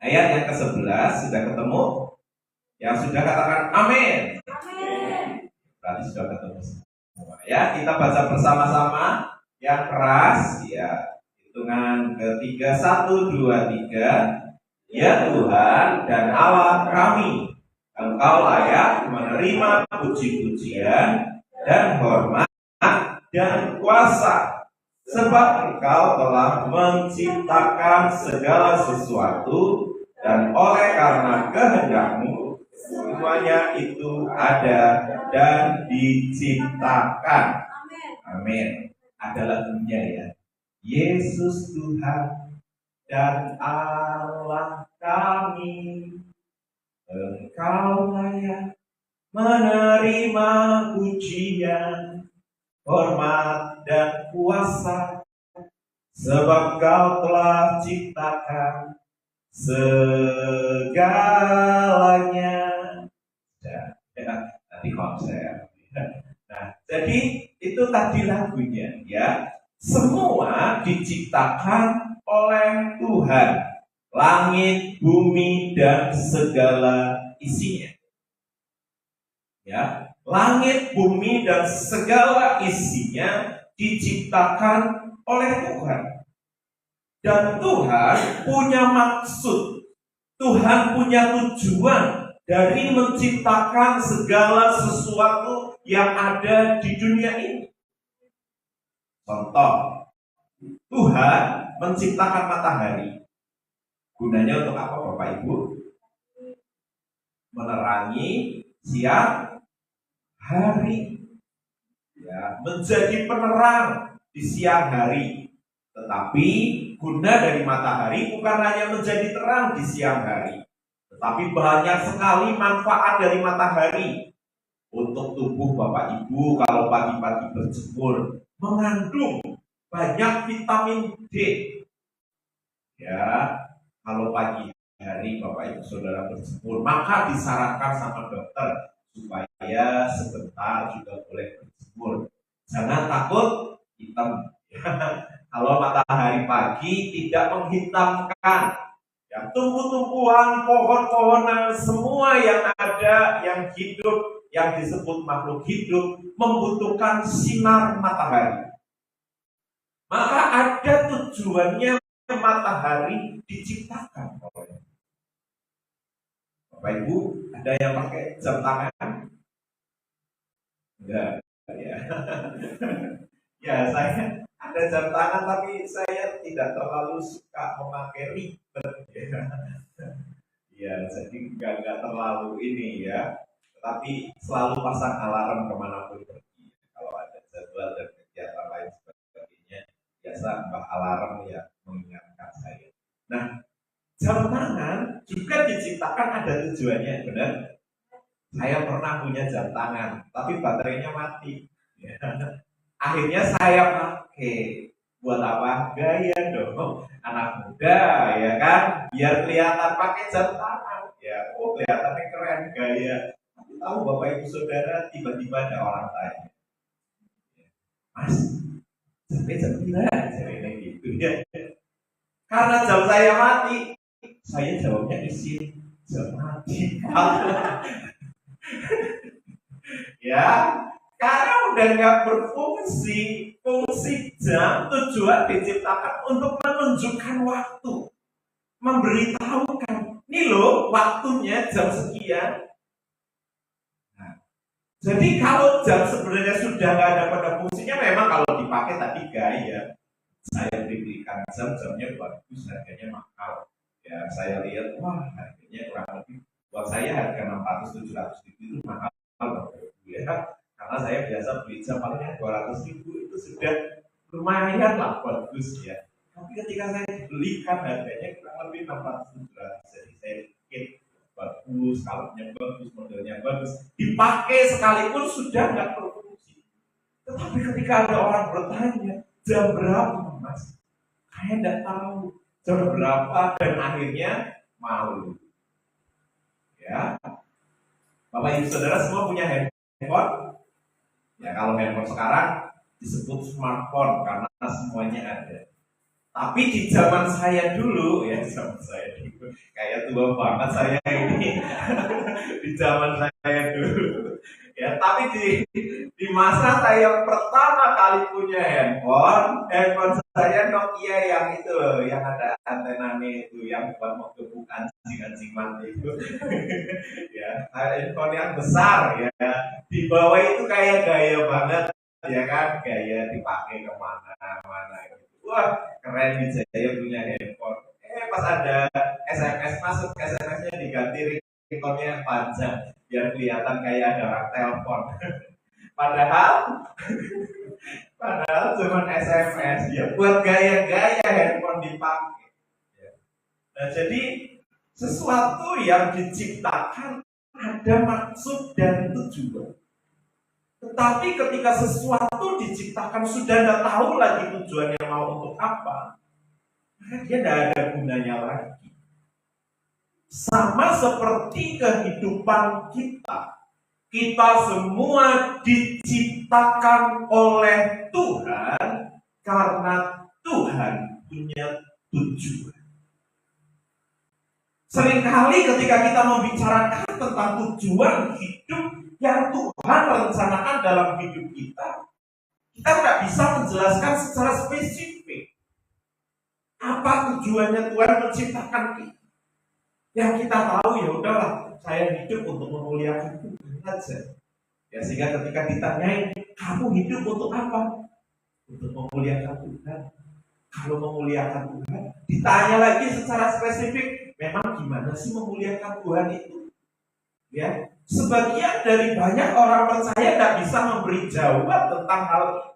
Ayat yang ke-11 sudah ketemu? Yang sudah katakan amin. Amin. Berarti sudah ketemu semua. Ya, kita baca bersama-sama yang keras ya. Hitungan ketiga, 1, 2, 3. Ya Tuhan dan Allah kami, Engkau layak menerima puji-pujian dan hormat dan kuasa, sebab Engkau telah menciptakan segala sesuatu, dan oleh karena kehendak-Mu semuanya itu ada dan diciptakan. Amin. Ada lagunya ya. Yesus Tuhan dan Allah kami, Engkau layak menerima pujian, hormat dan kuasa, sebab Kau telah ciptakan segalanya. Nanti konser. Nah, jadi itu tadi lagunya ya. Semua diciptakan oleh Tuhan, langit, bumi, dan segala isinya. Ya, langit, bumi, dan segala isinya diciptakan oleh Tuhan. Dan Tuhan punya maksud, Tuhan punya tujuan dari menciptakan segala sesuatu yang ada di dunia ini. Contoh, Tuhan menciptakan matahari. Gunanya untuk apa Bapak Ibu? Menerangi siang hari. Ya, menjadi penerang di siang hari. Tetapi guna dari matahari bukan hanya menjadi terang di siang hari, tetapi banyak sekali manfaat dari matahari untuk tubuh Bapak Ibu. Kalau pagi-pagi berjemur, mengandung banyak vitamin D. Ya, kalau pagi hari Bapak Ibu Saudara berjemur, maka disarankan sama dokter supaya sebentar juga boleh berjemur. Jangan takut hitam. Kalau matahari pagi tidak menghitamkan, ya, tumbuh-tumbuhan, pohon-pohonan, semua yang ada, yang hidup, yang disebut makhluk hidup, membutuhkan sinar matahari. Maka ada tujuannya matahari diciptakan oleh Bapak Ibu. Ada yang pakai jam tangan? Enggak ya. Ya, saya ada jam tangan, tapi saya tidak terlalu suka memakai ribet ya. Ya, jadi enggak terlalu ini ya. Tapi selalu pasang alarm kemanapun pergi. Kalau ada jadwal dan kegiatan lain sebagainya, biasa mbak alarm ya mengingatkan saya. Nah, jam tangan juga diciptakan ada tujuannya, benar? Saya pernah punya jam tangan, tapi baterainya mati. Ya. Akhirnya saya pakai. Buat apa? Gaya dong, anak muda ya kan, biar kelihatan pakai jam tangan. Ya, oh kelihatannya keren, gaya. Tapi tahu Bapak Ibu Saudara, tiba-tiba ada orang tanya, Mas, sampai jam 9 gitu ya. Karena jam saya mati, saya jawabnya isi jam mati. Ya, karena udah nggak berfungsi. Fungsi jam tujuan diciptakan untuk menunjukkan waktu, memberitahukan, nih loh waktunya jam sekian. Nah, jadi kalau jam sebenarnya sudah nggak ada pada fungsinya, memang kalau dipakai tadi gaya. Saya berikan jamnya bagus, harganya mahal. Ya, saya lihat, wah harganya kurang lebih buat saya harga 600-700 ribu itu mahal ya. Karena saya biasa beli jam palingnya 200 ribu itu sudah lumayan lah, bagus ya. Tapi ketika saya belikan harganya kurang lebih 600-700, jadi saya pikir bagus, kalungnya bagus, modelnya bagus, dipakai sekalipun sudah nggak berfungsi. Tetapi ketika ada orang bertanya, jam berapa Mas? Saya nggak tahu jam berapa, dan akhirnya malu. Ya, Bapak Ibu Saudara semua punya handphone? Ya, kalau handphone sekarang disebut smartphone karena semuanya ada. Tapi di zaman saya dulu, ya zaman saya dulu, kayak tua banget saya ini, di zaman saya dulu. Ya, tapi di masa saya pertama kali punya handphone saya Nokia yang itu loh, yang ada antenanya itu, yang buat mau gebuk anjing-anjing mati itu. Ya, handphone yang besar ya. Di bawah itu kayak gaya banget, ya kan, gaya dipakai kemana-mana gitu. Wah, keren nih saya punya handphone. Pas ada SMS masuk, SMS-nya diganti ringtone yang panjang biar kelihatan kayak ada orang telepon. Padahal cuma SMS ya buat gaya-gaya handphone dipakai. Nah, jadi sesuatu yang diciptakan ada maksud dan tujuan. Tetapi ketika sesuatu diciptakan sudah tidak tahu lagi tujuannya mau untuk apa, maka dia tidak ada gunanya lagi. Sama seperti kehidupan kita. Kita semua diciptakan oleh Tuhan karena Tuhan punya tujuan. Seringkali ketika kita membicarakan tentang tujuan hidup yang Tuhan rencanakan dalam hidup kita tidak bisa menjelaskan secara spesifik apa tujuannya Tuhan menciptakan kita. Yang kita tahu ya udahlah, saya hidup untuk memuliakan Tuhan saja. Ya, sehingga ketika ditanyain, kamu hidup untuk apa? Untuk memuliakan Tuhan. Kalau memuliakan Tuhan, ditanya lagi secara spesifik, memang gimana sih memuliakan Tuhan itu? Ya, sebagian dari banyak orang percaya tidak bisa memberi jawaban tentang hal ini.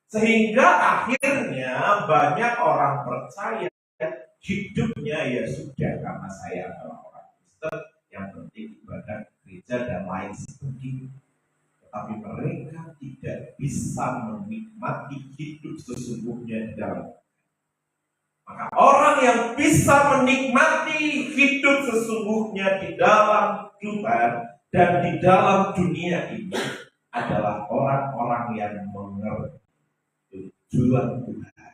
Sehingga akhirnya banyak orang percaya hidupnya ya sudah, karena saya adalah orang Kristen, yang penting ibadah gereja dan lain sebagainya. Tetapi mereka tidak bisa menikmati hidup sesungguhnya di dalam. Maka orang yang bisa menikmati hidup sesungguhnya di dalam Tuhan dan di dalam dunia ini adalah orang-orang yang mengerti tujuan Tuhan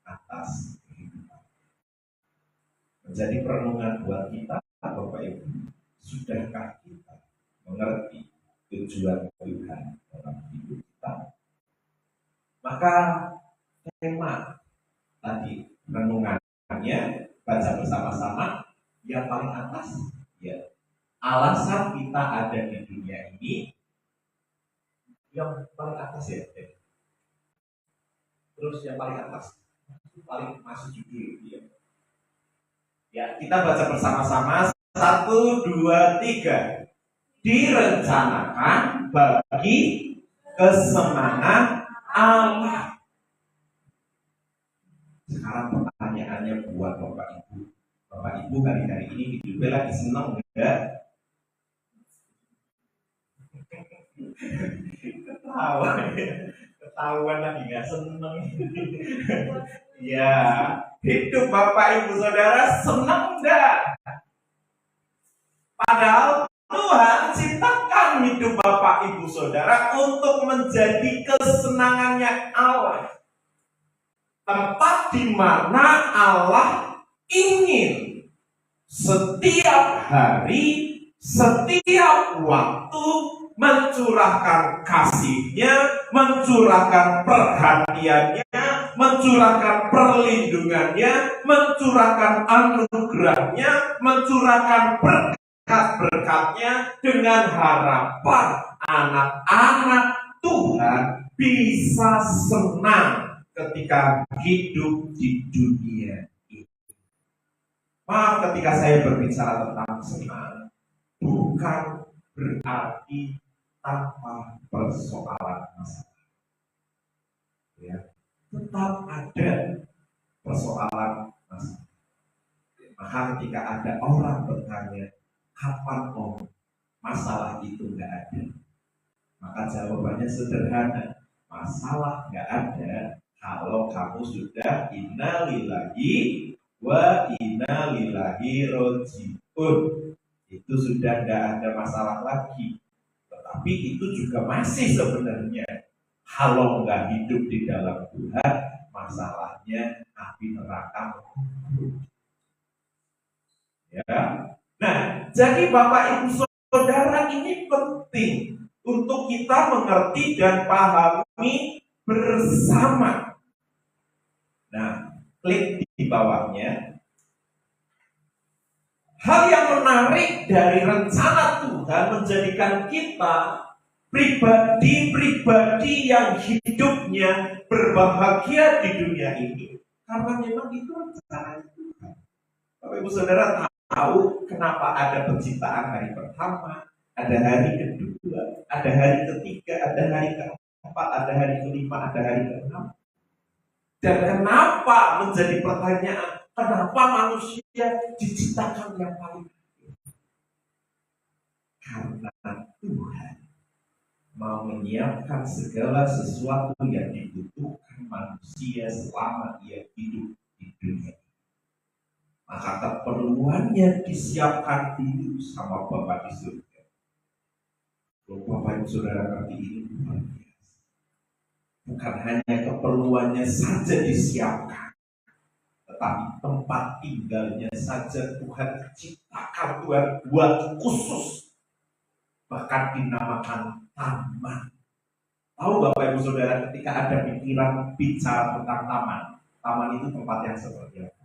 atas kehidupan. Menjadi perenungan buat kita, Bapak Ibu, sudahkah kita mengerti tujuan Tuhan dalam hidup kita? Maka tema tadi renungannya baca bersama-sama yang paling atas, ya, alasan kita ada di dunia ini, yang paling atas ya. Terus yang paling atas paling masuk judul ya. Ya, kita baca bersama-sama 1, 2, 3. Direncanakan bagi kesenangan Allah. Sekarang pertanyaannya buat Bapak Ibu. Bapak Ibu hari-hari ini hidupnya lagi senang enggak? Ketahuan lagi nggak seneng. Ya, hidup Bapak Ibu Saudara senang enggak? Padahal Tuhan ciptakan hidup Bapak Ibu Saudara untuk menjadi kesenangannya Allah. Tempat di mana Allah ingin setiap hari, setiap waktu mencurahkan kasih-Nya, mencurahkan perhatiannya, mencurahkan perlindungannya, mencurahkan anugerahnya, mencurahkan berkat-berkatnya, dengan harapan anak-anak Tuhan bisa senang ketika hidup di dunia ini. Maaf, ketika saya berbicara tentang senang, bukan berarti tanpa persoalan masalah. Ya, tetap ada persoalan masalah. Maka ketika ada orang bertanya, kapan masalah itu nggak ada? Maka jawabannya sederhana, masalah nggak ada kalau kamu sudah innalillahi wa inna ilaihi raji'un. Itu sudah nggak ada masalah lagi. Tetapi itu juga masih sebenarnya kalau nggak hidup di dalam Tuhan, masalahnya api neraka. Ya. Nah, jadi Bapak Ibu Saudara, ini penting untuk kita mengerti dan pahami bersama. Nah, klik di bawahnya. Hal yang menarik dari rencana Tuhan menjadikan kita pribadi-pribadi yang hidupnya berbahagia di dunia ini. Karena memang itu rencana Tuhan. Bapak Ibu Saudara tahu kenapa ada penciptaan hari pertama, ada hari kedua, ada hari ketiga, ada hari keempat, ada hari kelima, ada hari keenam. Dan kenapa menjadi pertanyaan, kenapa manusia diciptakan yang paling akhir? Karena Tuhan mau menyiapkan segala sesuatu yang dibutuhkan manusia selama ia hidup di dunia. Maka keperluannya disiapkan dulu sama Bapa di surga. Kalau Bapak Ibu Saudara ngerti ini luar biasa. Bukan hanya keperluannya saja disiapkan, tetapi tempat tinggalnya saja Tuhan ciptakan, Tuhan buat khusus. Bahkan dinamakan taman. Tahu Bapak Ibu Saudara, ketika ada pikiran bicara tentang taman, taman itu tempat yang seperti apa?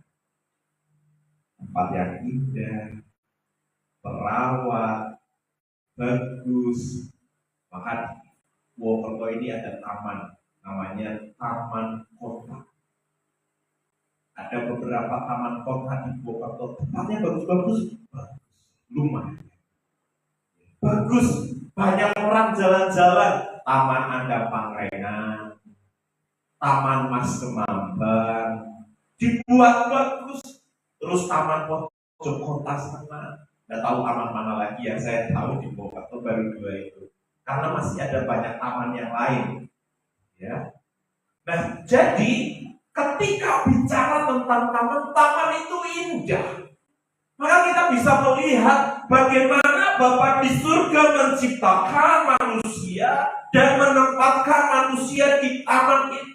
Tempat yang indah, terawat, bagus. Maka di Purwokerto ini ada taman, namanya Taman Kota. Ada beberapa taman kota di Purwokerto, tempatnya bagus-bagus, lumayan. Bagus, banyak orang jalan-jalan. Taman Anda Pangrengan, Taman Mas Kemambang, dibuat bagus. Terus Taman Pojok Kota sana, nggak tahu taman mana lagi yang saya tahu di Purwokerto baru 2 itu. Karena masih ada banyak taman yang lain, ya. Nah, jadi ketika bicara tentang taman itu indah. Maka kita bisa melihat bagaimana Bapa di surga menciptakan manusia dan menempatkan manusia di taman itu.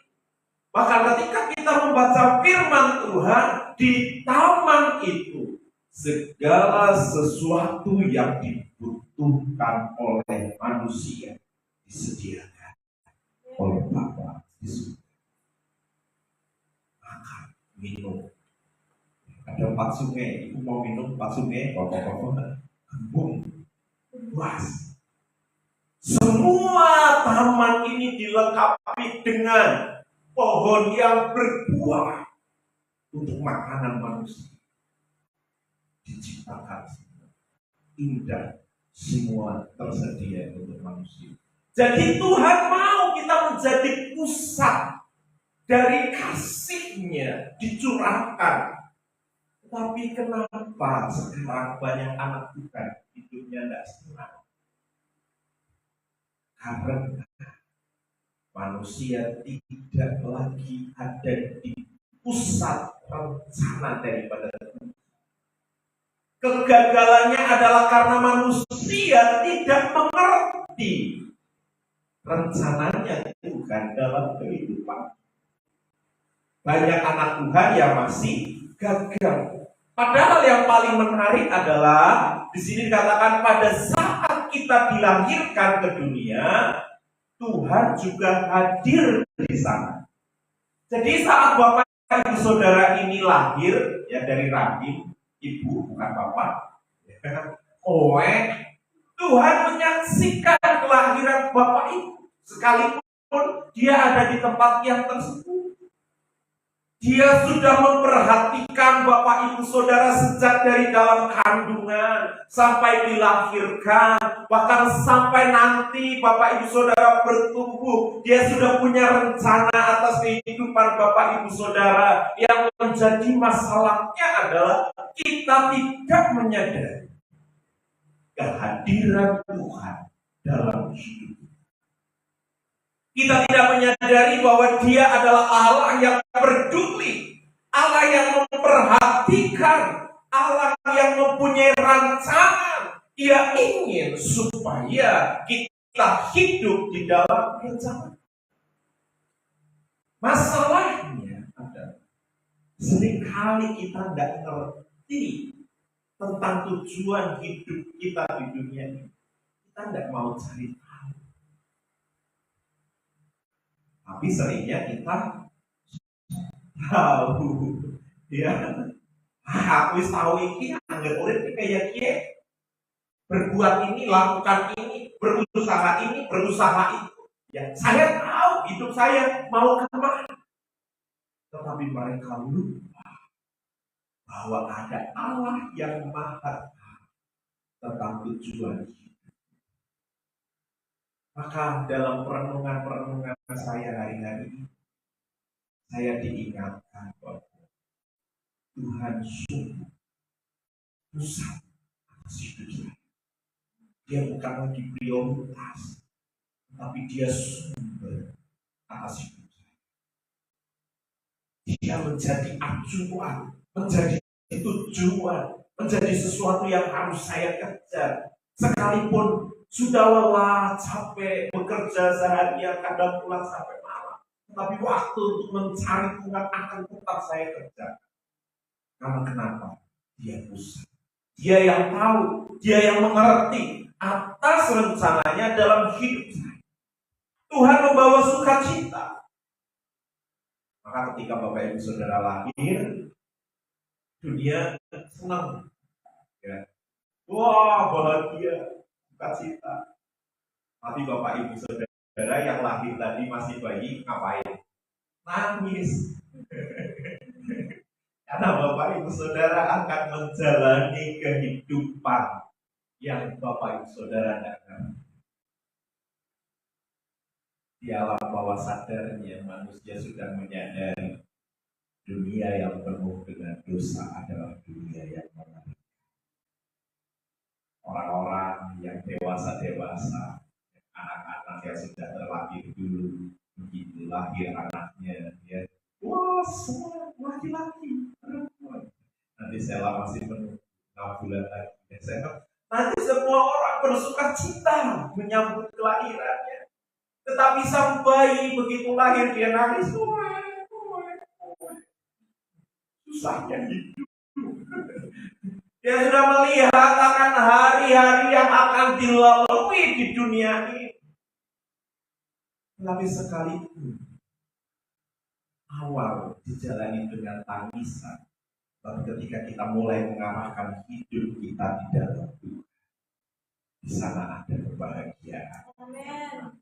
Maka ketika kita membaca firman Tuhan di taman itu, segala sesuatu yang dibutuhkan oleh manusia disediakan oleh Bapa di surga. Makan, minum. Ada 4 sungai, ibu mau minum 4 sungai, bapak-bapak kembung, luas. Semua taman ini dilengkapi dengan pohon yang berbuah untuk makanan manusia. Diciptakan semua, indah, semua tersedia untuk manusia. Jadi Tuhan mau kita menjadi pusat dari kasih-Nya dicurahkan. Tapi kenapa sekarang banyak anak Tuhan hidupnya tidak senang? Karena manusia tidak lagi ada di pusat rencana daripada Tuhan. Kegagalannya adalah karena manusia tidak mengerti rencananya Tuhan dalam kehidupan. Banyak anak Tuhan yang masih gagal. Padahal yang paling menarik adalah di sini dikatakan pada saat kita dilahirkan ke dunia, Tuhan juga hadir di sana. Jadi saat Bapak Ibu Saudara ini lahir ya dari rahim ibu, bukan bapak, Tuhan menyaksikan kelahiran Bapak Ibu sekalipun dia ada di tempat yang tersebut. Dia sudah memperhatikan Bapak Ibu Saudara sejak dari dalam kandungan sampai dilahirkan, bahkan sampai nanti Bapak Ibu Saudara bertumbuh. Dia sudah punya rencana atas kehidupan Bapak Ibu Saudara. Yang menjadi masalahnya adalah kita tidak menyadari kehadiran Tuhan dalam hidup. Kita tidak menyadari bahwa Dia adalah Allah yang peduli, Allah yang memperhatikan, Allah yang mempunyai rancangan. Dia ingin supaya kita hidup di dalam rencana. Masalahnya adalah Seringkali kita tidak ngerti tentang tujuan hidup kita di dunia ini. Kita tidak mau cari tahu. Tapi seringnya kita tahu. Ya, aku tahu ini, anggap urip kayak gini. Berbuat ini, lakukan ini, berusaha itu. Ya, saya tahu hidup saya mau kemana. Tetapi mereka lupa bahwa ada Allah yang maha tentang tujuan hidup. Maka dalam perenungan saya hari-hari ini, saya diingatkan bahwa Tuhan sungguh pusat atas hidup saya. Dia bukan lagi prioritas, tapi dia sumber atas hidup saya. Dia menjadi acuan, menjadi tujuan, menjadi sesuatu yang harus saya kejar. Sekalipun sudah lelah, capek, bekerja seharian, kadang pulang sampai malam, tetapi waktu untuk mencari Tuhan akan tetap saya kerjakan. Karena kenapa? Dia pusat. Dia yang tahu, dia yang mengerti atas rencananya dalam hidup saya. Tuhan membawa sukacita. Maka ketika Bapak Ibu Saudara lahir, dunia senang. Ya. Wah, bahagia, sukacita. Tapi Bapak Ibu Saudara yang lahir tadi masih bayi, ngapain? Nangis. Karena Bapak Ibu Saudara akan menjalani kehidupan yang Bapak Ibu Saudara tidak ngerti. Di alam bawah sadarnya manusia sudah menyadari dunia yang penuh dengan dosa adalah dunia yang mengerikan. Orang-orang yang dewasa, anak-anak yang sudah terlahir dulu, begitu lahir anaknya, ya, wah semua laki-laki, perempuan. Nanti Sela masih penuh 6 bulan lagi. Nanti semua orang bersuka cita menyambut kelahirannya. Tetapi sang bayi begitu lahir dia nangis. Susahnya hidup. Dia sudah melihat akan hari-hari yang akan dilalui di dunia ini. Tetapi sekalipun awal dijalani dengan tangisan, tapi ketika kita mulai mengarahkan hidup kita di dalam Tuhan, di sana ada kebahagiaan. Amen.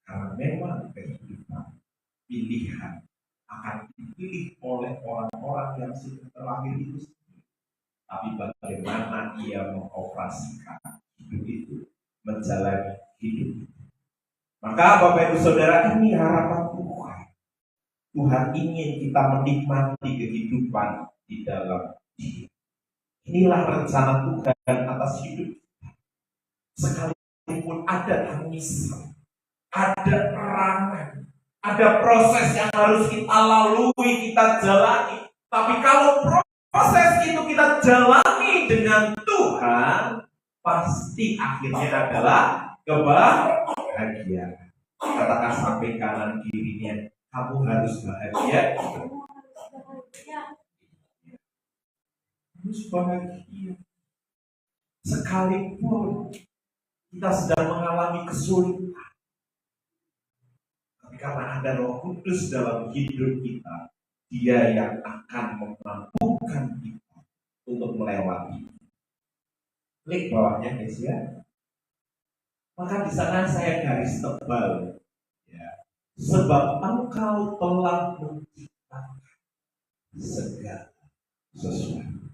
Karena memang kehidupan pilihan akan dipilih oleh orang-orang yang sudah terlahir itu sendiri. Tapi bagaimana ia mengoperasikan hidup itu, menjalani hidup itu. Maka Bapak Ibu Saudara, ini harapan Tuhan. Tuhan ingin kita menikmati kehidupan di dalam Dia. Inilah rencana Tuhan atas hidup kita. Sekalipun ada tangisan, ada perangan, ada proses yang harus kita lalui, kita jalani. Tapi kalau proses itu kita jalani dengan Tuhan, pasti akhirnya adalah kebahagiaan. Katakan sampai kanan kirinya, kamu harus bahagia. Harus bahagia. Sekalipun kita sedang mengalami kesulitan, karena ada Roh Kudus dalam hidup kita, Dia yang akan memampukan kita untuk melewati. Klik bawahnya guys ya. Maka di sana saya garis tebal, ya. Sebab Engkau telah menciptakan segala sesuatu.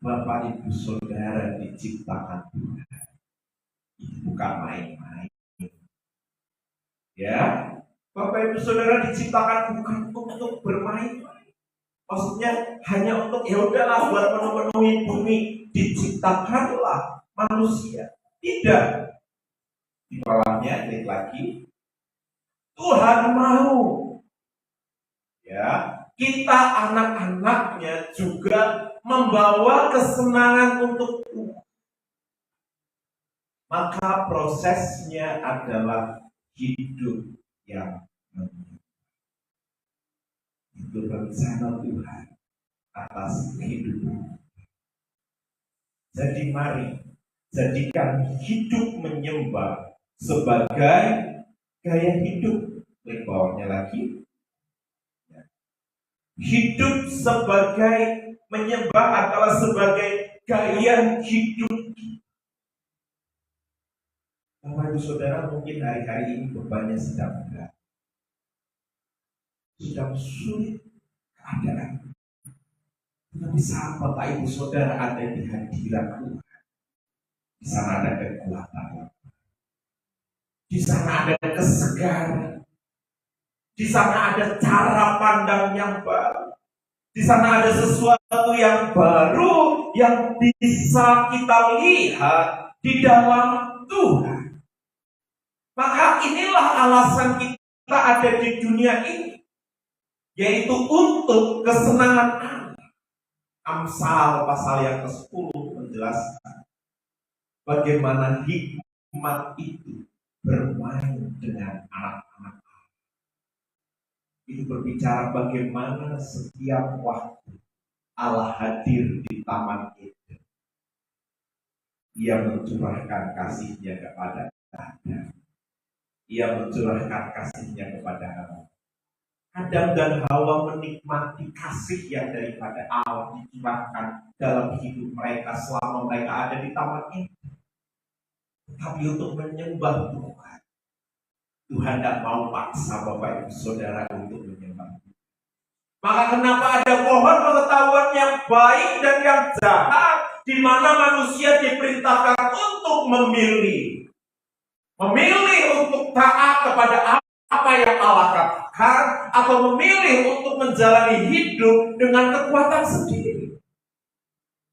Bapak Ibu Saudara diciptakan Tuhan. Itu bukan main-main. Ya, Bapak Ibu Saudara diciptakan bukan untuk bermain. Maksudnya hanya untuk ya udahlah buat memenuhi bumi. Diciptakanlah manusia. Tidak. Di bawahnya klik lagi. Tuhan mau, ya, kita anak-anaknya juga membawa kesenangan untuk Tuhan. Maka prosesnya adalah hidup yang menyenangkan. untuk rencana Tuhan atas kehidupan. Jadi mari jadikan hidup menyembah sebagai gaya hidup. Klik bawahnya lagi. Hidup sebagai menyembah adalah sebagai gaya hidup. Bapak Ibu Saudara, mungkin hari-hari ini bebannya sedang berat, sedang sulit keadaan. Tapi saat Bapak Ibu Saudara ada di hadirat Tuhan, di sana ada kekuatan, di sana ada kesegaran, di sana ada cara pandang yang baru, di sana ada sesuatu yang baru yang bisa kita lihat di dalam Tuhan. Maka inilah alasan kita ada di dunia ini, yaitu untuk kesenangan Allah. Amsal pasal yang ke-10 menjelaskan bagaimana hikmat itu bermain dengan anak-anak Allah. Itu berbicara bagaimana setiap waktu Allah hadir di taman itu. Ia mencurahkan kasih-Nya kepada Adam. Ia mencurahkan kasih-Nya kepada Hawa. Adam dan Hawa menikmati kasih yang daripada Allah dicurahkan dalam hidup mereka selama mereka ada di taman itu. Tapi untuk menyembah Tuhan, Tuhan tidak mau paksa Bapak Ibu Saudara untuk menyembah. Maka kenapa ada pohon pengetahuan yang baik dan yang jahat, di mana manusia diperintahkan untuk memilih untuk taat kepada apa yang Allah katakan, atau memilih untuk menjalani hidup dengan kekuatan sendiri.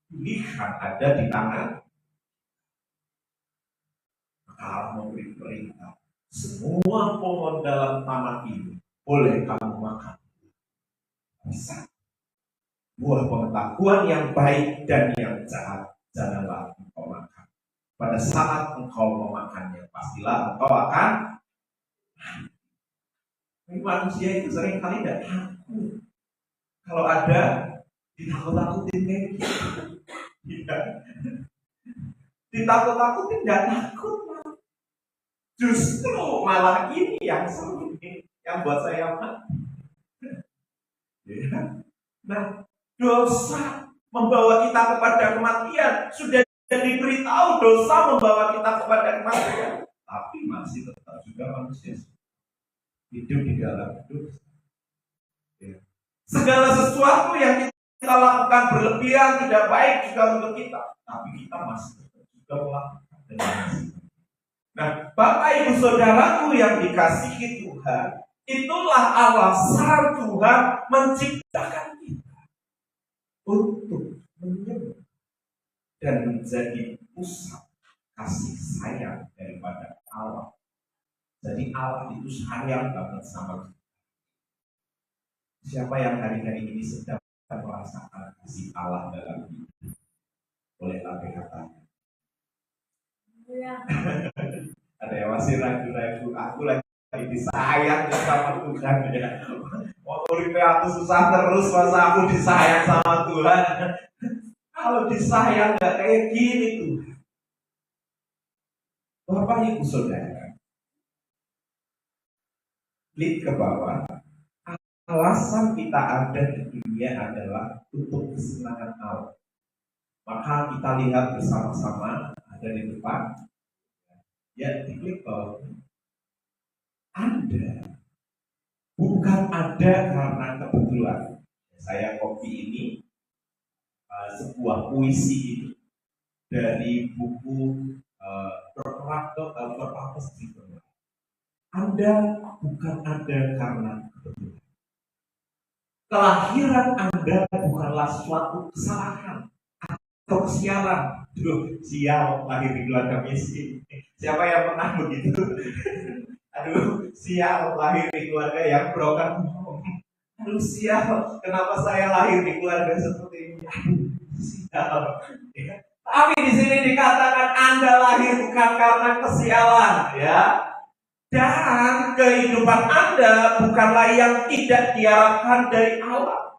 Pilihan ada di tangan. Allah memberi perintah, semua pohon dalam taman ini boleh kamu makan. Bisa. Buah pengetahuan yang baik dan yang jahat janganlah engkau makan. Pada saat engkau memakannya, pastilah engkau akan. Manusia itu sering kali tidak takut. Kalau ada, ditakut-takutin kayak gitu. Ditakut-takutin tidak takut. Justru malah ini yang seru, yang buat saya mati. Nah, dosa membawa kita kepada kematian. Sudah diberitahu dosa membawa kita kepada kematian, tapi masih tetap juga manusia hidup di dalam dosa. Segala sesuatu yang kita lakukan berlebihan tidak baik juga untuk kita, tapi kita masih tetap juga melakukan dengan masih. Nah, Bapak Ibu Saudaraku yang dikasihi Tuhan, itulah alasan Tuhan menciptakan kita untuk menyembah dan menjadi pusat kasih sayang daripada Allah. Jadi Allah itu sayang banget sama kita. Siapa yang hari-hari ini sedang merasakan kasih Allah dalam hidup? Boleh tampil katanya. Ya. Ada yang masih ragu-ragu, aku lagi disayang sama Tuhan ya. Mau aku susah terus, masa aku disayang sama Tuhan? Kalau disayang gak kayak gini Tuhan. Bapak Ibu Saudara, klik ke bawah. Alasan kita ada di dunia adalah untuk kesenangan Allah. Maka kita lihat bersama-sama ada di depan. Ya, diklik bawah. Anda bukan ada karena kebetulan. Saya copy ini sebuah puisi dari buku Purpose Driven. Anda bukan ada karena kebetulan. Kelahiran Anda bukanlah suatu kesalahan atau kesialan. Sial lahir di keluarga miskin. Siapa yang pernah begitu? Aduh, sial lahir di keluarga yang broken home. Aduh, sial, kenapa saya lahir di keluarga seperti ini? Sial. Ya. Tapi di sini dikatakan Anda lahir bukan karena kesialan, ya. Dan kehidupan Anda bukanlah yang tidak diharapkan dari Allah.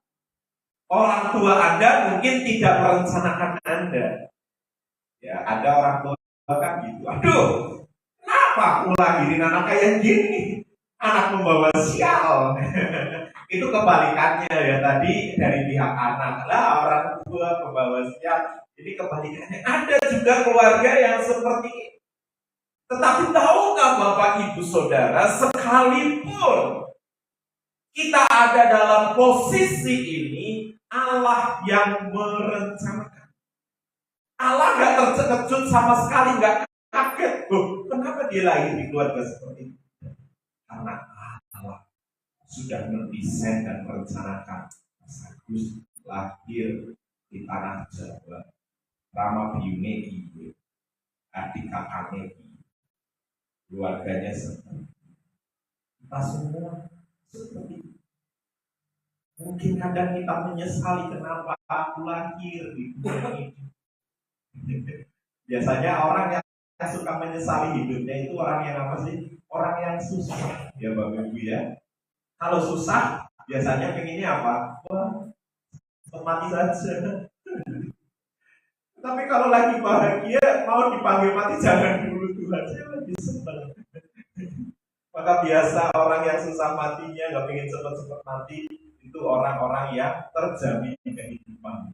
Orang tua Anda mungkin tidak merencanakan Anda. Ya, ada orang tua kan gitu. Aduh, kenapa aku lahirin anak kayak gini? Anak membawa sial. Itu kebalikannya ya, tadi dari pihak anak lah orang tua membawa sial. Jadi kebalikannya. Ada juga keluarga yang seperti itu. Tetapi tahukah Bapak Ibu Saudara, sekalipun kita ada dalam posisi ini, Allah yang merencanakan. Allah gak terkejut sama sekali, gak kaget. Kenapa dia lahir di keluarga seperti itu? Karena Allah sudah mendesain dan merencanakan Mas Agus lahir di tanah Jawa. Rama biune ibu, adik kakaknya ibu, keluarganya seperti kita semua seperti itu. Mungkin kadang kita menyesali kenapa aku lahir di dunia ini. Biasanya orang yang suka menyesali hidupnya itu orang yang apa sih? Orang yang susah, ya Bapak Ibu ya. Kalau susah, biasanya pengennya apa? Wah, mati saja. Tapi kalau lagi bahagia, mau dipanggil mati jangan dulu Tuhan. Saya lagi senang. Maka biasa orang yang susah matinya, nggak pengen cepat-cepat mati, itu orang-orang yang terjamin kehidupan.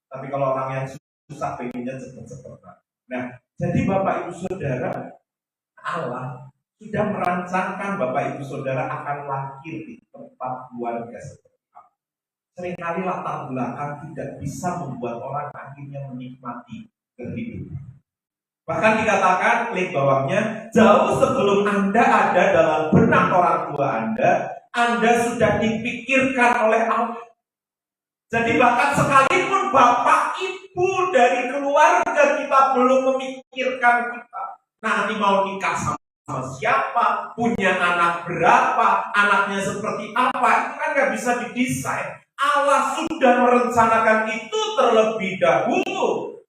Tapi kalau orang yang susah pengennya cepat-cepat. Nah, jadi Bapak Ibu Saudara, Allah sudah merancangkan Bapak Ibu Saudara akan lahir di tempat keluarga seperti apa. Seringkali latar belakang tidak bisa membuat orang akhirnya menikmati kehidupan. Bahkan dikatakan klik bawahnya, jauh sebelum Anda ada dalam benak orang tua Anda sudah dipikirkan oleh Allah. Jadi bahkan sekalipun Bapak Ibu dari keluarga kita belum memikirkan kita, nanti mau nikah sama siapa, punya anak berapa, anaknya seperti apa, itu kan gak bisa didesain. Allah sudah merencanakan itu terlebih dahulu.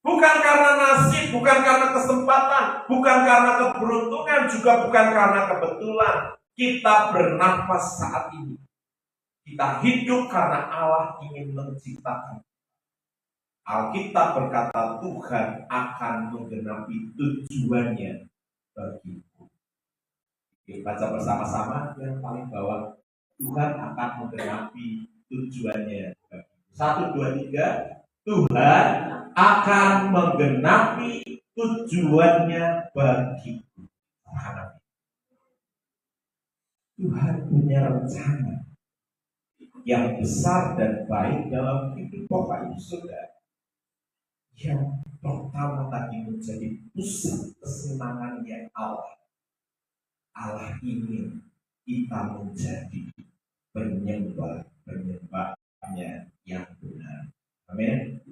Bukan karena nasib, bukan karena kesempatan, bukan karena keberuntungan, juga bukan karena kebetulan. Kita bernafas saat ini. Kita hidup karena Allah ingin menciptakan. Alkitab berkata Tuhan akan menggenapi tujuannya bagiku. Kita baca bersama-sama yang paling bawah. Tuhan akan menggenapi tujuannya bagiku. 1, 2, 3. Tuhan akan menggenapi tujuannya bagiku. Tuhan punya rencana yang besar dan baik dalam hidup Bapak Ibu Saudara. Yang pertama tadi menjadi pusat kesenangannya Allah. Allah ingin kita menjadi penyembahnya yang benar. Amin.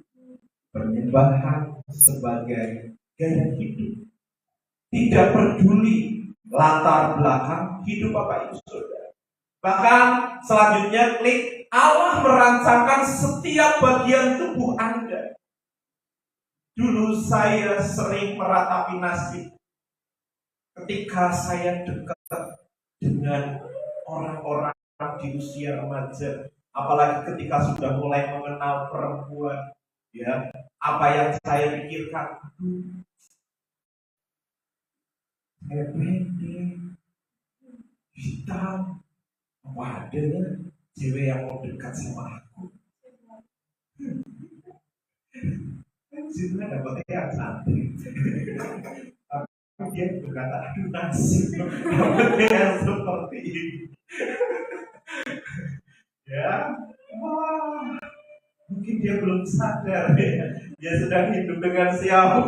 Penyembahan sebagai gaya hidup. Tidak peduli latar belakang hidup Bapak Ibu Saudara. Bahkan selanjutnya klik, Allah merancangkan setiap bagian tubuh Anda. Dulu saya sering meratapi nasib ketika saya dekat dengan orang-orang di usia remaja, apalagi ketika sudah mulai mengenal perempuan, ya, apa yang saya pikirkan, saya pendek, hitam, apa ada cewek yang mau dekat sama aku? Cinta dapatnya yang cantik. Tapi dia berkata, aduh nasib dapatnya yang seperti ini. Ya, wah, mungkin dia belum sadar ya, dia sedang hidup dengan siapa.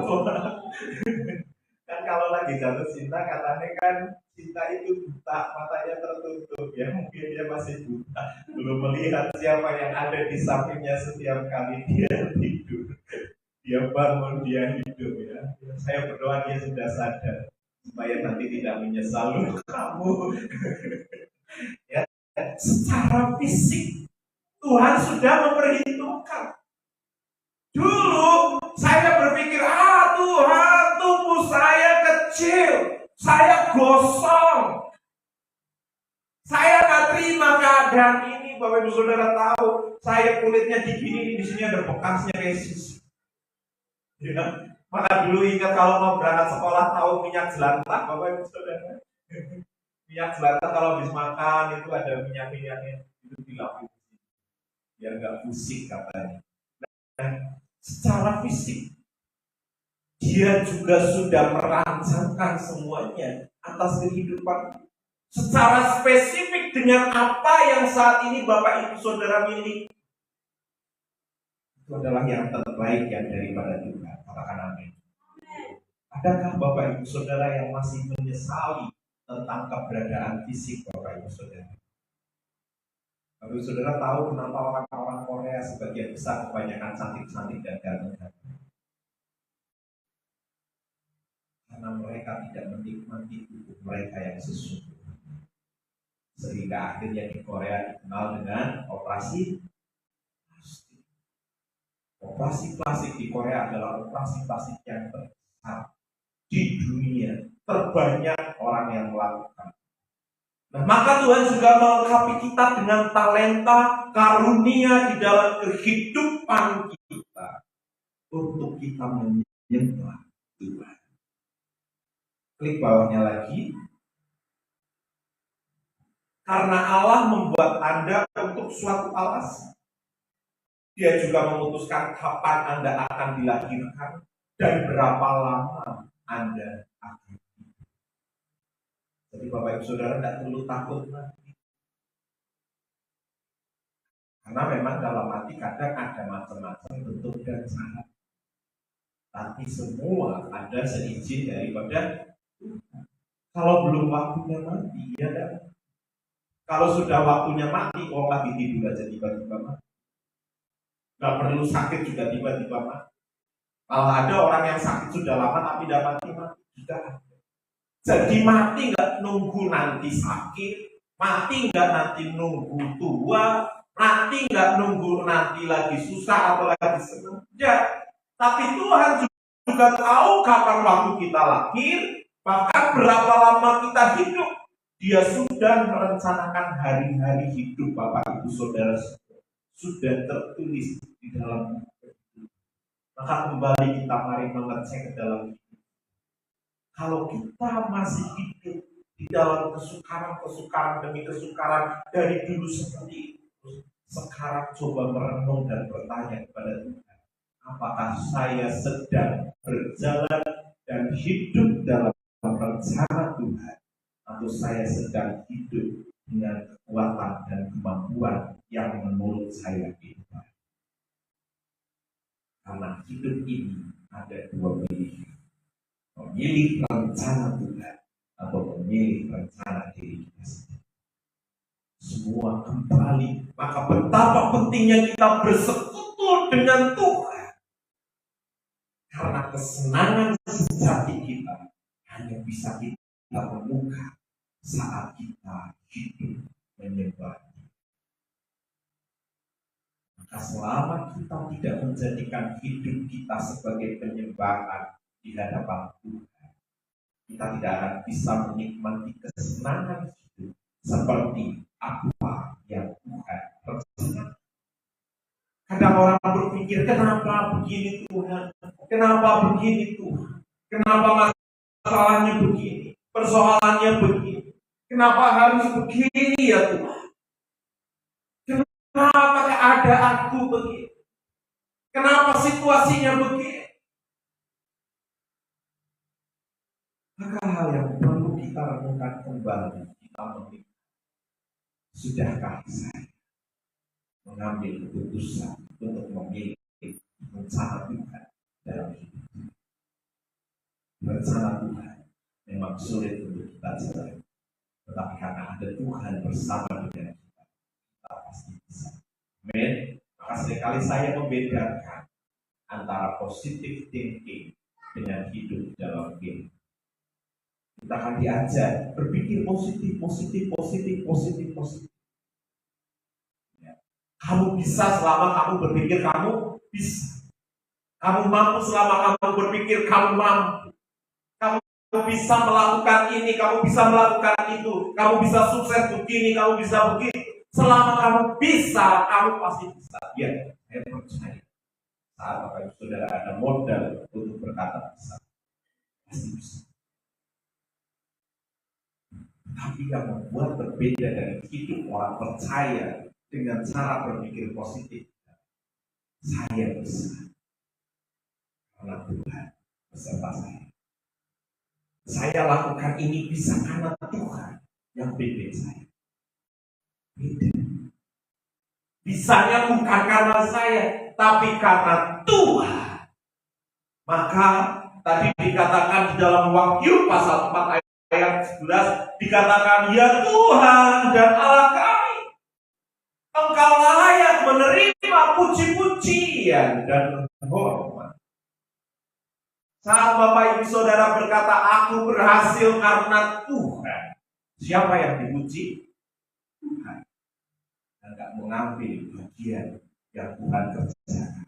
Kan kalau lagi jatuh cinta katanya kan cinta itu buta, matanya tertutup ya, mungkin dia masih buta, belum melihat siapa yang ada di sampingnya setiap kali dia tidur. Dia bangun, dia hidup ya. Saya berdoa dia sudah sadar supaya nanti tidak menyesal kamu. Ya, secara fisik Tuhan sudah memperhitungkan. Dulu saya berpikir, Tuhan, tubuh saya kecil, Saya gosong. Saya nggak terima keadaan ini. Bapak Ibu Saudara tahu, saya kulitnya digini, di sini ada bekasnya resis. Ya. Maka dulu ingat kalau mau berangkat sekolah tahu minyak jelantah, Bapak Ibu Saudara. Minyak jelantah kalau habis makan itu ada minyak-minyaknya, itu dilapis biar nggak pusing katanya. Nah, secara fisik dia juga sudah merancangkan semuanya atas kehidupan. Secara spesifik dengan apa yang saat ini Bapak Ibu Saudara miliki, itu adalah yang terbaik yang daripada Tuhan. Katakan amin. Adakah Bapak Ibu Saudara yang masih menyesali tentang keberadaan fisik Bapak Ibu Saudara? Bapak Ibu Saudara tahu kenapa orang-orang Korea sebagian besar kebanyakan cantik-cantik dan ganteng-ganteng? Karena mereka tidak menikmati tubuh mereka yang sesungguhnya. Sehingga akhirnya di Korea dikenal dengan operasi plastik. Operasi plastik di Korea adalah operasi plastik yang terbesar di dunia. Terbanyak orang yang melakukan. Nah, maka Tuhan juga melengkapi kita dengan talenta, karunia di dalam kehidupan kita untuk kita menyembah Tuhan. Klik bawahnya lagi. Karena Allah membuat Anda untuk suatu alasan. Dia juga memutuskan kapan Anda akan dilahirkan dan berapa lama Anda akan hidup. Jadi Bapak Ibu Saudara tidak perlu takut mati. Karena memang dalam mati kadang ada macam-macam bentuk dan cara. Tapi semua ada seizin daripada Tuhan. Kalau belum waktunya mati, ya kan? Kalau sudah waktunya mati, lagi tidur aja tiba-tiba mati. Gak perlu sakit juga tiba-tiba mati. Kalau ada orang yang sakit sudah lama tapi tidak mati juga ada. Jadi mati nggak nunggu nanti sakit, mati nggak nanti nunggu tua, mati nggak nunggu nanti lagi susah atau lagi senang. Ya, tapi Tuhan juga tahu kapan waktu kita lahir, bahkan berapa lama kita hidup. Dia sudah merencanakan hari-hari hidup Bapak Ibu Saudara sudah tertulis di dalam buku. Maka kembali kita mari mengecek ke dalam hidup. Kalau kita masih hidup di dalam kesukaran demi kesukaran dari dulu seperti itu, sekarang coba merenung dan bertanya kepada Tuhan, apakah saya sedang berjalan dan hidup dalam rencana Tuhan, atau saya sedang hidup dengan kekuatan dan kemampuan yang menurut saya hidup. Karena hidup ini ada dua pilihan. Memilih rencana Tuhan atau memilih rencana diri kita sendiri. Semua kembali. Maka betapa pentingnya kita bersekutu dengan Tuhan. Karena kesenangan sejati kita hanya bisa kita temukan saat kita hidup menyembah. Maka selama kita tidak menjadikan hidup kita sebagai penyembahan di hadapan Tuhan, kita tidak akan bisa menikmati kesenangan hidup seperti apa yang Tuhan rencanakan. Kadang orang berpikir, kenapa begini Tuhan? Kenapa begini Tuhan? Kenapa masalahnya begini? Persoalannya begini? Kenapa harus begini ya Tuhan? Kenapa keadaanku begini? Kenapa situasinya begini? Maka hal yang perlu kita renungkan kembali, kita memilih, sudahkah saya mengambil keputusan untuk memilih rencana Tuhan dalam hidup? Rencana Tuhan memang sulit untuk kita jalani, tetapi karena ada Tuhan bersama dengan kita, kita pasti bisa. Amin. Maka seringkali saya membedakan antara positive thinking dengan hidup dalam game. Kita akan diajar berpikir positif. Ya. Kamu bisa selama kamu berpikir kamu bisa. Kamu mampu selama kamu berpikir kamu mampu. Kamu bisa melakukan ini, kamu bisa melakukan itu, kamu bisa sukses begini, kamu bisa begitu. Selama kamu bisa, kamu pasti bisa. Ya, saya percaya. Saat Bapak Ibu Saudara ada modal untuk berkata bisa, pasti bisa. Tapi yang membuat berbeda dari hidup orang percaya dengan cara berpikir positif, saya bisa karena Tuhan beserta saya. Saya lakukan ini bisa karena Tuhan yang bimbing saya. Beda. Bisanya bukan karena saya, tapi karena Tuhan. Maka tadi dikatakan di dalam Wahyu pasal 4 ayat 11 dikatakan, ya Tuhan dan Allah kami, Engkau layak menerima puji-pujian dan hormat. Saat Bapak Ibu Saudara berkata, aku berhasil karena Tuhan, siapa yang dipuji? Tuhan. Dan tidak mengambil bagian yang Tuhan kerjakan.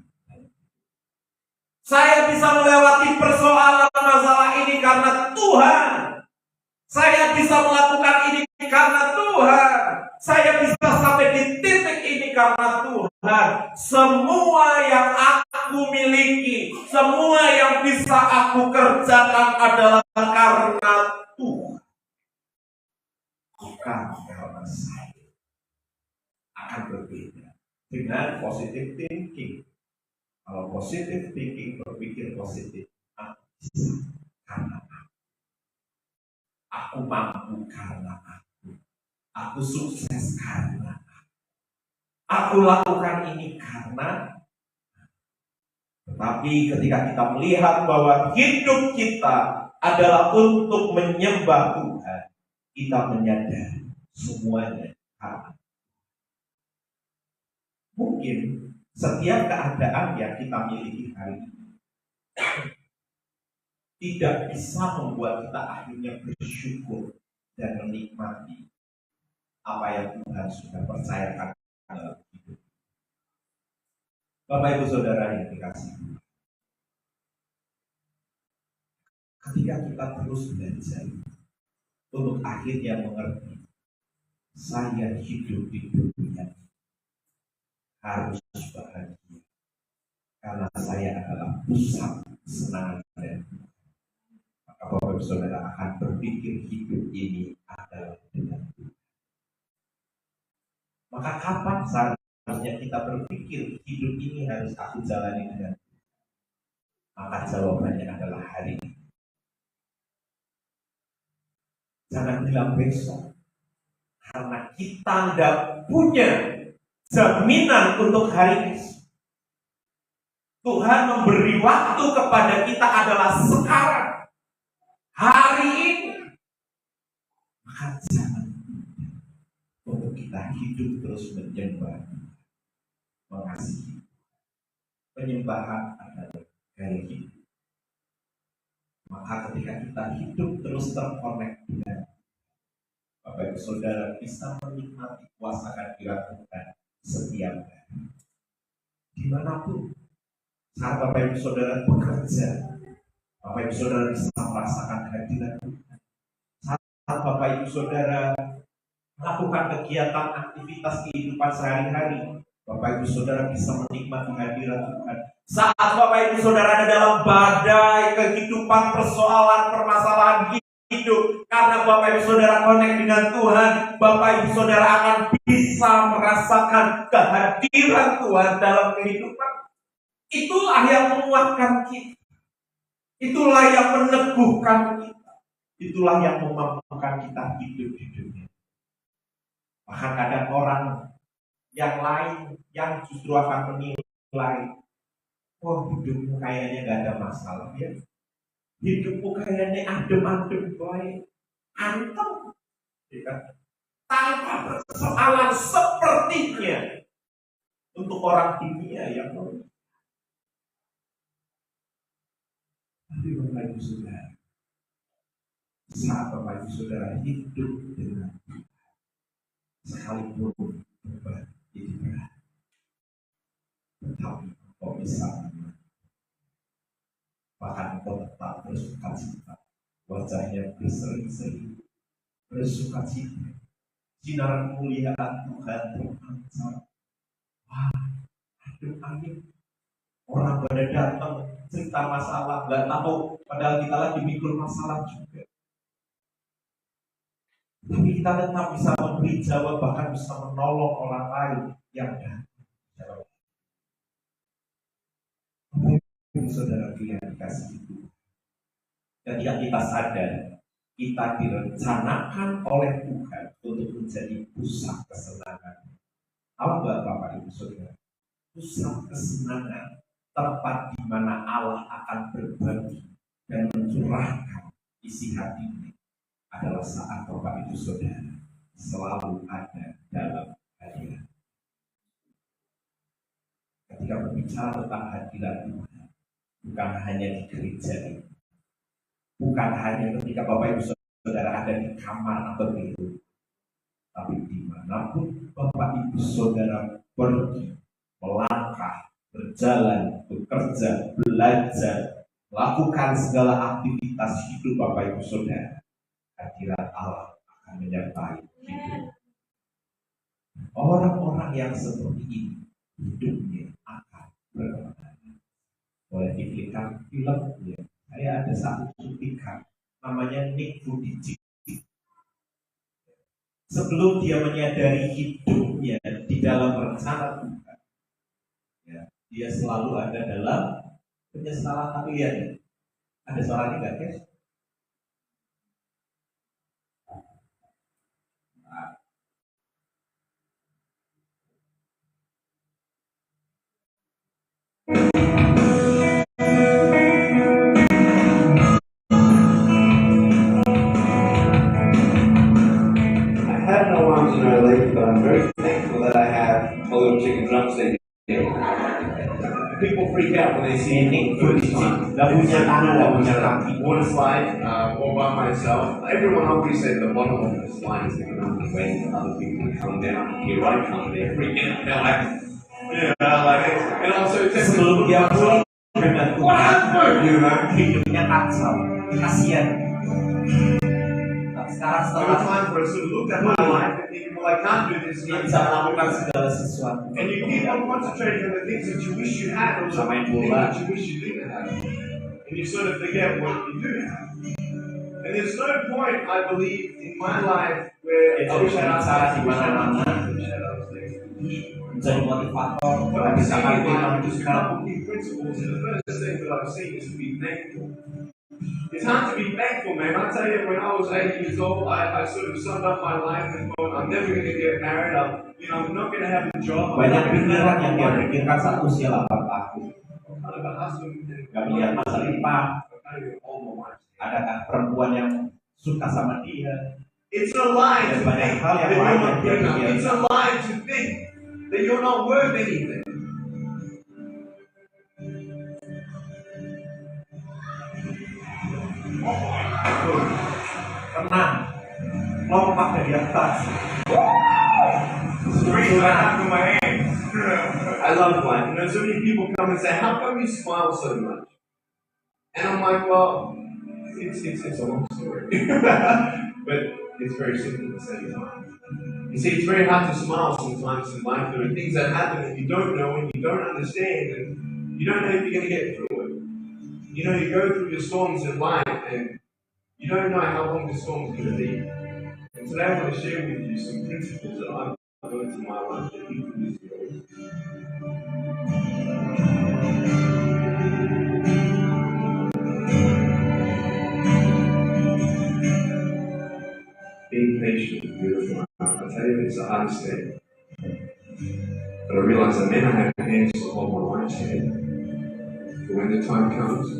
Saya bisa melewati persoalan masalah ini karena Tuhan. Saya bisa melakukan ini karena Tuhan. Saya bisa sampai di titik ini karena Tuhan. Semua yang aku miliki, semua yang bisa aku kerjakan adalah karena Tuhan. Bukan karena saya. Akan berbeda dengan positive thinking. Kalau positive thinking, berpikir positif, aku bisa karena aku mampu karena aku sukses karena aku lakukan ini karena. Tetapi ketika kita melihat bahwa hidup kita adalah untuk menyembah Tuhan, kita menyadari semuanya karena. Mungkin setiap keadaan yang kita miliki hari ini tidak bisa membuat kita akhirnya bersyukur dan menikmati apa yang Tuhan sudah percayakan dalam hidup. Bapak Ibu Saudara yang dikasihi, ketika kita terus belajar untuk akhirnya mengerti, saya hidup di dunia harus bahagia karena saya adalah pusat kesenangan dan maka Bapak Ibu Saudara akan berpikir hidup ini adalah dengan Tuhan. Maka kapan seharusnya kita berpikir hidup ini harus aku jalani dengan Tuhan? Maka jawabannya adalah hari ini. Jangan bilang besok, karena kita tidak punya jaminan untuk hari esok. Tuhan memberi waktu kepada kita adalah sekarang, hari ini. Maka jangan untuk kita hidup terus menyembah, mengasihi. Penyembahan adalah gaya hidup. Maka ketika kita hidup terus terkonek dengan Bapak Ibu Saudara bisa menikmati kuasa hadirat Tuhan setiap hari. Dimanapun saat Bapak Ibu Saudara bekerja, Bapak Ibu Saudara bisa merasakan hadirat Tuhan. Saat Bapak Ibu Saudara melakukan kegiatan aktivitas kehidupan sehari-hari, Bapak Ibu Saudara bisa menikmati hadirat Tuhan. Saat Bapak Ibu Saudara ada dalam badai kehidupan, persoalan, permasalahan hidup, karena Bapak Ibu Saudara konek dengan Tuhan, Bapak Ibu Saudara akan bisa merasakan kehadiran Tuhan dalam kehidupan. Itulah yang menguatkan kita. Itulah yang meneguhkan kita. Itulah yang memampukan kita hidup di dunia. Bahkan ada orang yang lain yang justru akan menilai, oh hidupmu kayaknya gak ada masalah ya. Hidupmu kayaknya adem-adem baik. Antem. Ya. Tanpa persoalan sepertinya untuk orang dunia yang lain. Tapi Bapak Ibu Saudara, saat Bapak Ibu Saudara hidup dengan Tuhan, sekalipun beban jadi berat, tetapi kau bisa bahkan kau tetap bersuka cita wajahnya berseri-seri, bersuka cita, sinar kemuliaan Tuhan terpancar. Wah, aduh angin. Orang pada datang cerita masalah, nggak tahu, padahal kita lagi mikul masalah juga. Tapi kita tetap bisa memberi jawab, bahkan bisa menolong orang lain yang datang. Saudara yang dikasih itu, ketika kita sadar kita direncanakan oleh Tuhan untuk menjadi pusat kesenangan. Apa Bapak Ibu Saudara? Pusat kesenangan, tempat di mana Allah akan berbagi dan mencurahkan isi hatinya, adalah saat Bapak Ibu Saudara selalu ada dalam hadirat. Ketika berbicara tentang hadirat Tuhan, bukan hanya di gereja ini, bukan hanya ketika Bapak Ibu Saudara ada di kamar atau di rumah, tapi dimanapun Bapak Ibu Saudara pergi, melangkah, berjalan, bekerja, belajar, melakukan segala aktivitas hidup Bapak Ibu Saudara, hadirat Allah akan menyertai hidup. Orang-orang yang seperti ini hidupnya akan bermakna. Boleh diklikkan filmnya. Saya ada satu cuplikan namanya Nick Vujicic. Sebelum dia menyadari hidupnya di dalam rencana Tuhan, ya, dia selalu ada dalam penyesalan. Tapi lihat, ada suara enggak, guys? People freak out when they see Nick Vujicic. One slide, all by myself. Everyone always said the bottom of the slide is going to wait for other people to come down. Here I come, they're freaking out. They're like, yeah, like, and also sebelum dia pulang dengan Tuhan, hidupnya kacau, kasihan. Sekarang setelah time for us to look at my life and think, well, I can't do this. Dia bisa melakukan segala sesuatu. And you keep on concentrating on the things that you wish you had, or the things that you wish you didn't have, and you sort of forget what you do have. And there's no point, I believe, in my life where I wish I had di mana-mana menjadi motivator. What I'm saying is there's a couple key principles, and the first thing that I've seen is to be thankful. It's hard to be thankful, man. I tell you, when I was 8 years old, I sort of summed up my life and thought, I'm never going to get married. I'm not going to have a job. Banyak pikiran yang dia pikirkan saat usia 8 tahun. Gak melihat masa depan. Adakah perempuan yang suka sama dia? It's a lie to think that you're not good enough. It's a lie to think that you're not worth anything. Tenang, lompat dari atas. I love life. You know, so many people come and say, "How come you smile so much?" And I'm like, well, it's a long story, but it's very simple at the same time. You see, it's very hard to smile sometimes in life. There are things that happen that you don't know and you don't understand, and you don't know if you're going to get through it. You know, you go through your storms in life, and you don't know how long the storm's going to be. And today I want to share with you some principles that I've learned in my life that you can use yours. Being patient is beautiful. I tell you, it's the hardest thing. But I realize that then I have hands to hold my wife's hand. But when the time comes,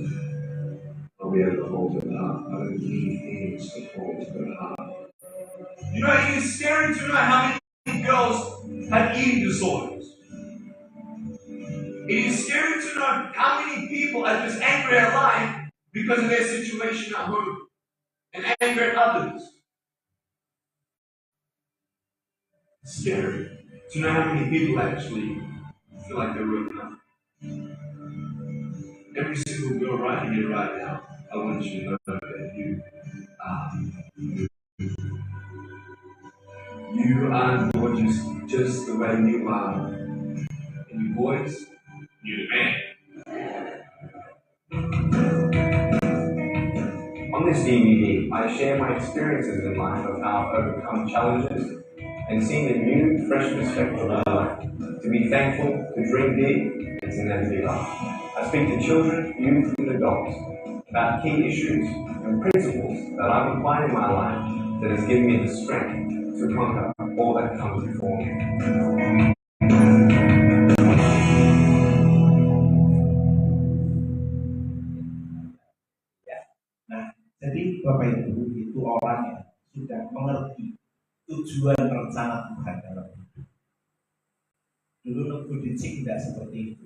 I'll be able to hold her heart. I don't need hands to hold her heart. You know, it is scary to know how many girls have eating disorders. It is scary to know how many people are just angry at life because of their situation at home and angry at others. It's scary to know how many people actually feel like they're worth nothing. Every single girl right here, right now, I want you to know that you ask the Lord just the way you are. And you boys, you're the man. On this DVD, I share my experiences in life of how I've overcome challenges and seen a new, fresh perspective of life. To be thankful, to dream big, and to never give up. I speak to children, youth, and adults about key issues and principles that I've applied in my life that has given me the strength to conquer all that comes before me. Nah, jadi Bapak Ibu itu orang yang sudah mengerti tujuan rencana Tuhan dalam hidup. Dulu Nugudicik tidak seperti itu.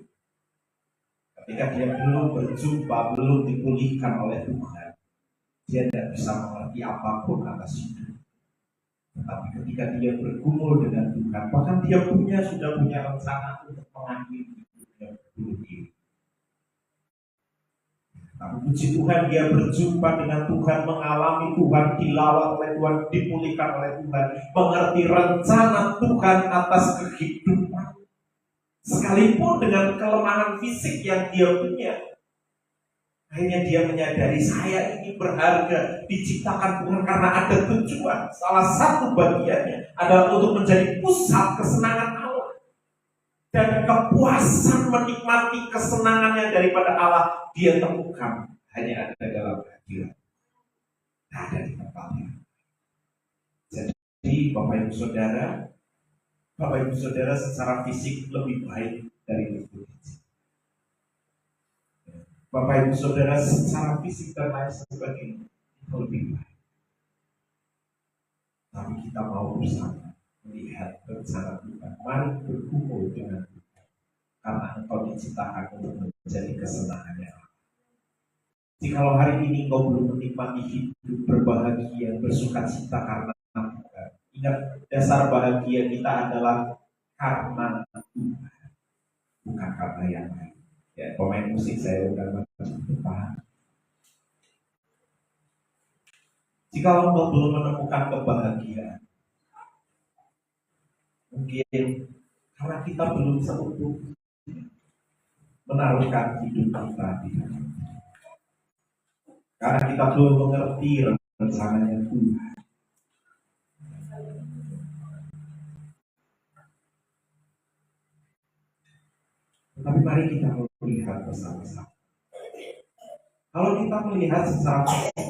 Ketika dia belum berjumpa, belum dipulihkan oleh Tuhan, dia tidak bisa mengerti apapun atas hidup. Tetapi ketika dia bergumul dengan Tuhan, bahkan dia sudah punya rencana untuk mengakhiri hidupnya bunuh diri. Tapi puji Tuhan, dia berjumpa dengan Tuhan, mengalami Tuhan, dilawat oleh Tuhan, dipulihkan oleh Tuhan, mengerti rencana Tuhan atas kehidupan. Sekalipun dengan kelemahan fisik yang dia punya, akhirnya dia menyadari saya ini berharga, diciptakan Tuhan karena ada tujuan. Salah satu bagiannya adalah untuk menjadi pusat kesenangan Allah. Dan kepuasan menikmati kesenangannya daripada Allah dia temukan hanya ada dalam hadirat, tidak ada di tempatnya. Jadi Bapak Ibu Saudara secara fisik lebih baik dari Nugudicik. Bapak Ibu Saudara secara fisik dan lain sebagainya itu lebih baik. Tapi kita mau bersama melihat rencana Tuhan. Mari berkumpul dengan Tuhan, karena engkau diciptakan untuk menjadi kesenangannya. Jikalau hari ini engkau belum menikmati hidup berbahagia, bersukacita karena Tuhan, ingat dasar bahagia kita adalah karena Tuhan, bukan karena yang lain. Ya, pemain musik saya udah paham. Jikalau engkau belum menemukan kebahagiaan, mungkin karena kita belum seutuh menaruhkan hidup kita di dalam. Karena kita belum mengerti rencananya Tuhan. Tetapi mari kita melihat bersama-sama. Kalau kita melihat secara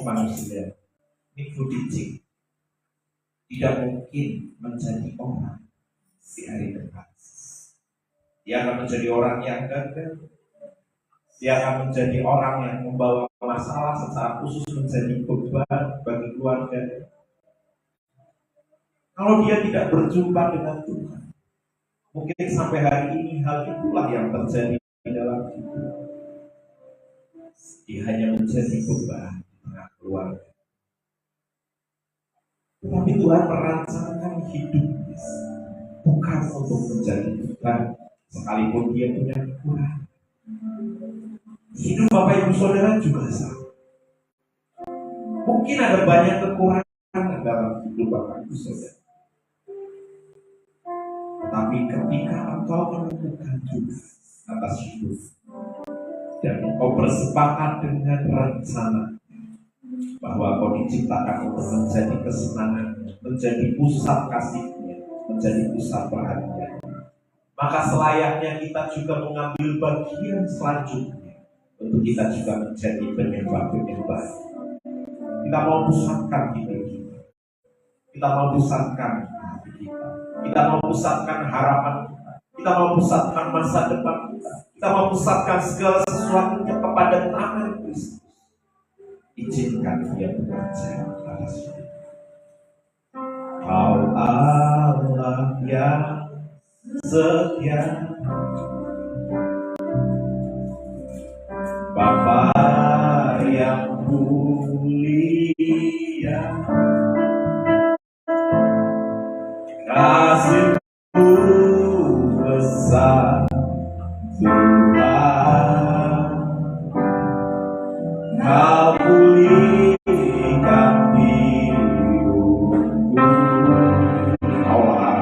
manusia, Nugudicik tidak mungkin menjadi orang di hari depan. Dia akan menjadi orang yang gagal. Dia akan menjadi orang yang membawa masalah secara khusus, menjadi beban bagi keluarga. Kalau dia tidak berjumpa dengan Tuhan, mungkin sampai hari ini hal itulah yang terjadi di dalam hidup. Dia hanya menjadi beban di tengah keluarga. Tetapi Tuhan merancangkan hidupnya bukan untuk menjadi beban, sekalipun dia punya kekurangan. Hidup Bapak Ibu Saudara juga sama. Mungkin ada banyak kekurangan dalam hidup Bapak Ibu Saudara. Tapi ketika engkau menemukan Tuhan atas hidup dan engkau bersepakat dengan rencana bahwa kau diciptakan untuk menjadi kesenangan, menjadi pusat kasihnya, menjadi pusat bahagia, maka selayaknya kita juga mengambil bagian selanjutnya untuk kita juga menjadi penyembah-penyembah. Kita mau pusatkan hidup kita, kita mau pusatkan hati kita, kita mau pusatkan harapan kita mau pusatkan masa depan kita mau pusatkan segala sesuatunya kepada tangan Kristus. Izinkan dia bekerja atas hidup. Kau Allah yang setia, Bapa yang mulia, kasih-Mu besar Tuhan, Kau pulihkan hidupku. Allah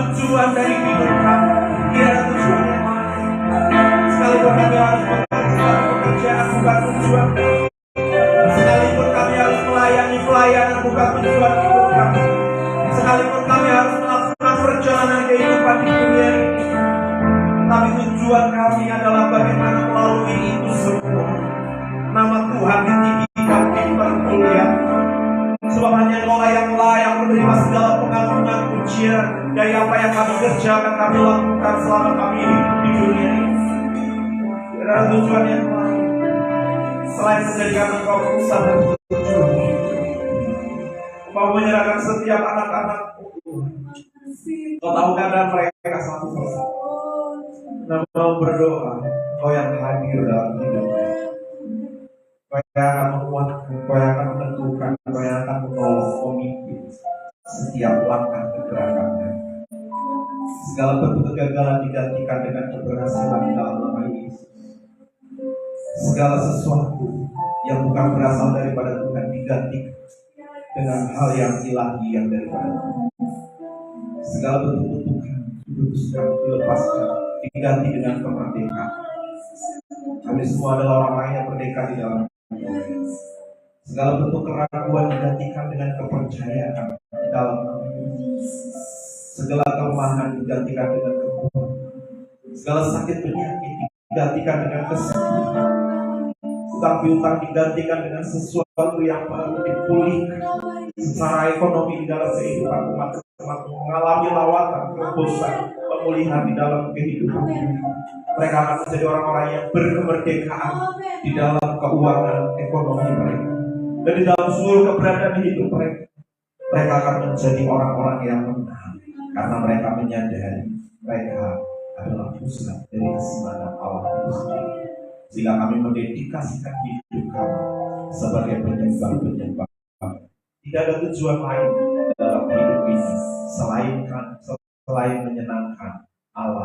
tujuan dari hidup kami. Tidak ada tujuan yang lain. Sekalipun kami harus melakukan pekerjaan bukan tujuan kami. Sekalipun kami harus melayani pelayanan bukan tujuan hidup kami. Sekalipun kami harus melakukan perjalanan kehidupan di dunia ini, tapi tujuan kami adalah bagaimana melalui itu semua nama Tuhan ditinggikan, dipermuliakan. Sebab hanya Engkau yang layak menerima segala pengagungan, pujian dari apa yang kami kerjakan, kami lakukan selama kami hidup di dunia ini. Tidak ada tujuan yang lain selain menjadikan Engkau pusat dan tujuan. Mau menyerahkan setiap anak-anakku. Kau tahu keadaan mereka satu persatu. Dan mau berdoa, Kau yang hadir dalam hidupnya. Kau yang akan menguatkan, Kau yang akan menentukan, Kau yang akan menolong, memimpin setiap langkah kegerakannya. Segala bentuk kegagalan digantikan dengan keberhasilan dalam nama Yesus. Segala sesuatu yang bukan berasal daripada Tuhan digantikan dengan hal yang ilahi yang daripada Tuhan. Segala bentuk kutukan diputuskan, dilepaskan, diganti dengan kemerdekaan. Kami semua adalah orang-orang yang merdeka di dalam Tuhan. Segala bentuk keraguan digantikan dengan kepercayaan di dalam nama Yesus. Segala kelemahan digantikan dengan kekuatan. Segala sakit penyakit digantikan dengan kesembuhan. Utang piutang digantikan dengan sesuatu yang baru, dipulihkan secara ekonomi di dalam kehidupan umat-umat, mengalami lawatan, terobosan, pemulihan di dalam kehidupan. Mereka akan menjadi orang-orang yang berkemerdekaan di dalam keuangan ekonomi mereka, dan di dalam seluruh keberadaan hidup mereka. Mereka akan menjadi orang-orang yang menang karena mereka menyadari mereka adalah pusat dari kesenangan Allah itu sendiri. Sehingga kami mendedikasikan hidup kami sebagai penyembah-penyembah. Tidak ada tujuan lain dalam hidup ini selain menyenangkan